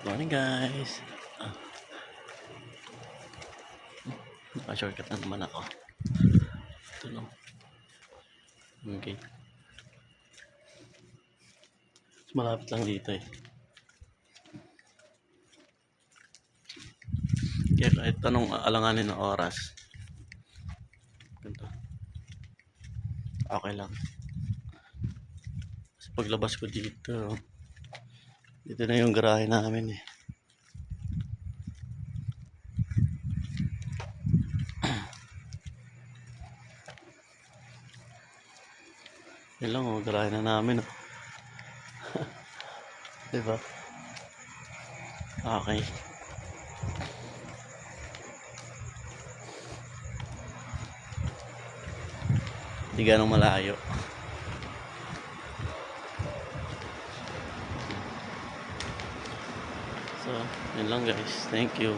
Morning guys. Naka-shortcut na naman ako. Ito lang. Okay. Malapit lang dito eh. Kaya kahit anong alanganin ng oras, ganito, okay lang. Kasi paglabas ko dito na yung garahe namin eh. Yan lang oh, garahe na namin oh. Diba? Okay. Hindi ganong malayo. So, yun lang guys. Thank you.